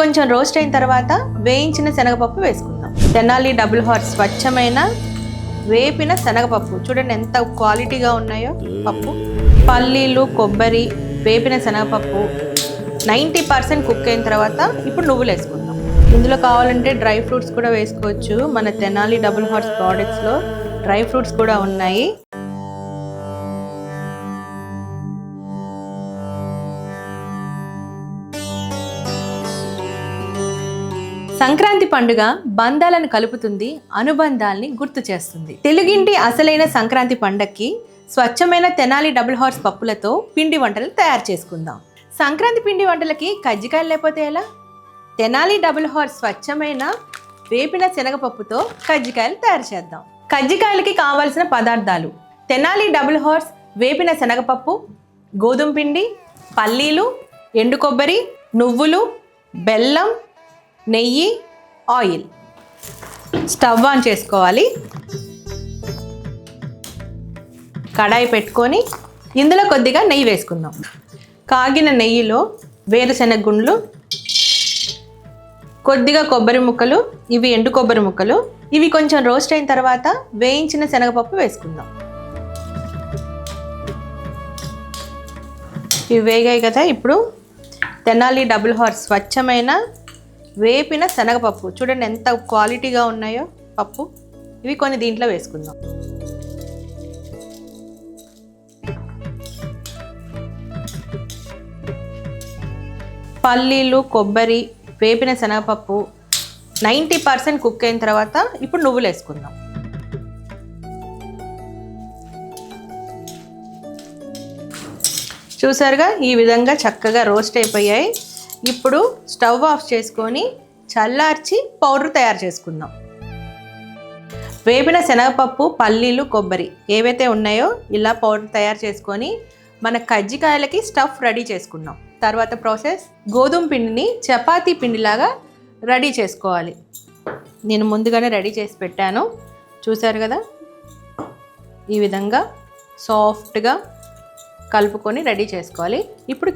కొంచెం రోస్ట్ అయిన తర్వాత వేయించిన శనగపప్పు వేసుకుందాం. తెనాలి డబుల్ హార్స్ స్వచ్ఛమైన వేపిన శనగపప్పు చూడండి ఎంత క్వాలిటీగా ఉన్నాయో. పప్పు, పల్లీలు, కొబ్బరి, వేపిన శనగపప్పు 90% కుక్ అయిన తర్వాత ఇప్పుడు నువ్వులు వేసుకుందాం. ఇందులో కావాలంటే డ్రై ఫ్రూట్స్ కూడా వేసుకోవచ్చు. మన తెనాలి డబుల్ హార్స్ ప్రోడక్ట్స్లో డ్రై ఫ్రూట్స్ కూడా ఉన్నాయి. సంక్రాంతి పండుగ బంధాలను కలుపుతుంది, అనుబంధాల్ని గుర్తు చేస్తుంది. తెలుగింటి అసలైన సంక్రాంతి పండక్కి స్వచ్ఛమైన తెనాలి డబుల్ హార్స్ పప్పులతో పిండి వంటలు తయారు చేసుకుందాం. సంక్రాంతి పిండి వంటలకి కజ్జికాయలు లేకపోతే ఎలా? తెనాలి డబుల్ హార్స్ స్వచ్ఛమైన వేపిన శనగపప్పుతో కజ్జికాయలు తయారు చేద్దాం. కజ్జికాయలకి కావాల్సిన పదార్థాలు: తెనాలి డబుల్ హార్స్ వేపిన శనగపప్పు, గోధుమ పిండి, పల్లీలు, ఎండు కొబ్బరి, నువ్వులు, బెల్లం, నెయ్యి, ఆయిల్. స్టవ్ ఆన్ చేసుకోవాలి. కడాయి పెట్టుకొని ఇందులో కొద్దిగా నెయ్యి వేసుకుందాం. కాగిన నెయ్యిలో వేరుశనగ గుండ్లు, కొద్దిగా కొబ్బరి ముక్కలు, ఇవి ఎండు కొబ్బరి ముక్కలు, ఇవి కొంచెం రోస్ట్ అయిన తర్వాత వేయించిన శనగపప్పు వేసుకుందాం. ఇవి వేగాయి కదా. ఇప్పుడు తెనాలి డబుల్ హార్స్ స్వచ్ఛమైన వేపిన శనగపప్పు చూడండి ఎంత క్వాలిటీగా ఉన్నాయో పప్పు, ఇవి కొన్ని దీంట్లో వేసుకుందాం. పల్లీలు, కొబ్బరి, వేపిన శనగపప్పు 90% కుక్ అయిన తర్వాత ఇప్పుడు నువ్వులు వేసుకుందాం. చూసారుగా ఈ విధంగా చక్కగా రోస్ట్ అయిపోయాయి. ఇప్పుడు స్టవ్ ఆఫ్ చేసుకొని చల్లార్చి పౌడర్ తయారు చేసుకుందాం. వేపిన శనగపప్పు, పల్లీలు, కొబ్బరి ఏవైతే ఉన్నాయో ఇలా పౌడర్ తయారు చేసుకొని మన కజ్జికాయలకి స్టఫ్ రెడీ చేసుకుందాం. తర్వాత ప్రాసెస్: గోధుమ పిండిని చపాతీ పిండిలాగా రెడీ చేసుకోవాలి. నేను ముందుగానే రెడీ చేసి పెట్టాను, చూసారు కదా. ఈ విధంగా సాఫ్ట్గా కలుపుకొని రెడీ చేసుకోవాలి. ఇప్పుడు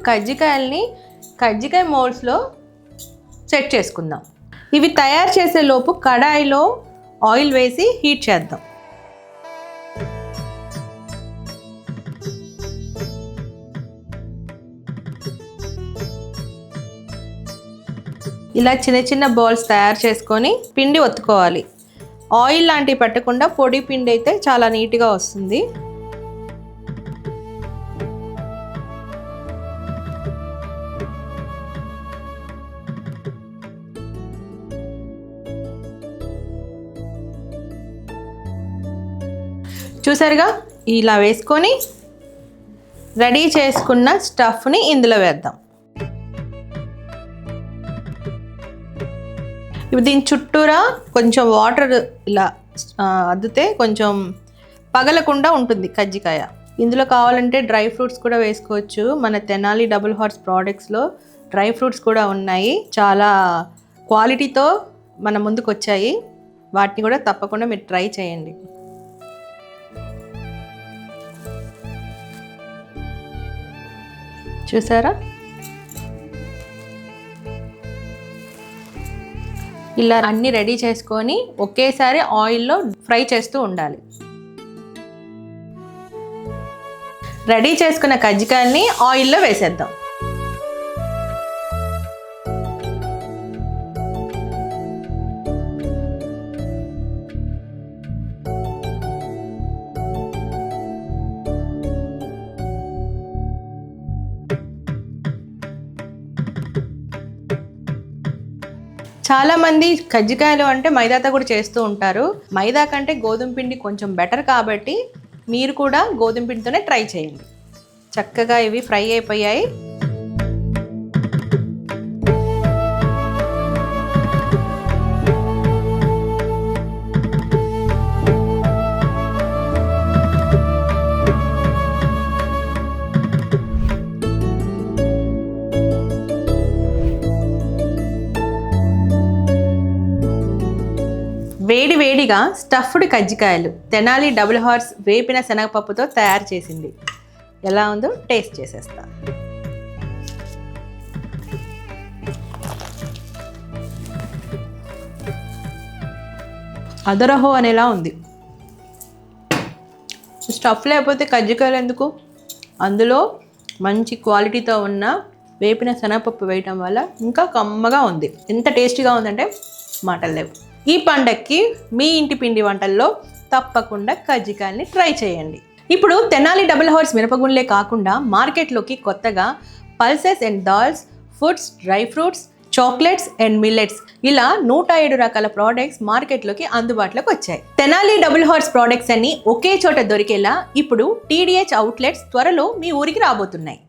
కజ్జికాయ మోల్డ్స్లో సెట్ చేసుకుందాం. ఇవి తయారు చేసే లోపు కడాయిలో ఆయిల్ వేసి హీట్ చేద్దాం. ఇలా చిన్న చిన్న బాల్స్ తయారు చేసుకొని పిండి ఒత్తుకోవాలి. ఆయిల్ లాంటివి పెట్టకుండా పొడి పిండి అయితే చాలా నీట్గా వస్తుంది. చూసారుగా ఇలా వేసుకొని రెడీ చేసుకున్న స్టఫ్ని ఇందులో వేద్దాం. ఇప్పుడు దీని చుట్టూరా కొంచెం వాటర్ ఇలా అద్దితే కొంచెం పగలకుండా ఉంటుంది కజ్జికాయ. ఇందులో కావాలంటే డ్రై ఫ్రూట్స్ కూడా వేసుకోవచ్చు. మన తెనాలి డబుల్ హార్స్ ప్రోడక్ట్స్లో డ్రై ఫ్రూట్స్ కూడా ఉన్నాయి. చాలా క్వాలిటీతో మన ముందుకు వచ్చాయి. వాటిని కూడా తప్పకుండా మీరు ట్రై చేయండి. చూసారా ఇలా అన్నీ రెడీ చేసుకొని ఒకేసారి ఆయిల్లో ఫ్రై చేస్తూ ఉండాలి. రెడీ చేసుకున్న కజ్జికాయల్ని ఆయిల్లో వేసేద్దాం. చాలామంది కజ్జికాయలు అంటే మైదాతో కూడా చేస్తూ ఉంటారు. మైదా కంటే గోధుమ పిండి కొంచెం బెటర్ కాబట్టి మీరు కూడా గోధుమ పిండితోనే ట్రై చేయండి. చక్కగా ఇవి ఫ్రై అయిపోయాయి. వేడి వేడిగా స్టఫ్డ్ కజ్జికాయలు తెనాలి డబుల్ హార్స్ వేపిన శనగపప్పుతో తయారు చేసింది. ఎలా ఉందో టేస్ట్ చేసేస్తా. అదరహో అనేలా ఉంది. స్టఫ్ లేకపోతే కజ్జికాయలు ఎందుకు? అందులో మంచి క్వాలిటీతో ఉన్న వేపిన శనగపప్పు వేయటం వల్ల ఇంకా కమ్మగా ఉంది. ఎంత టేస్టీగా ఉందంటే మాటలు లేవు. ఈ పండక్కి మీ ఇంటి పిండి వంటల్లో తప్పకుండా కజ్జికాయల్ని ట్రై చేయండి. ఇప్పుడు తెనాలి డబుల్ హార్స్ మినపగుండ్లే కాకుండా మార్కెట్లోకి కొత్తగా pulses and dals, foods, dry fruits, chocolates and millets ఇలా 107 రకాల ప్రోడక్ట్స్ మార్కెట్లోకి అందుబాటులోకి వచ్చాయి. తెనాలి డబుల్ హార్స్ ప్రోడక్ట్స్ అన్ని ఒకే చోట దొరికేలా ఇప్పుడు TDH అవుట్లెట్స్ త్వరలో మీ ఊరికి రాబోతున్నాయి.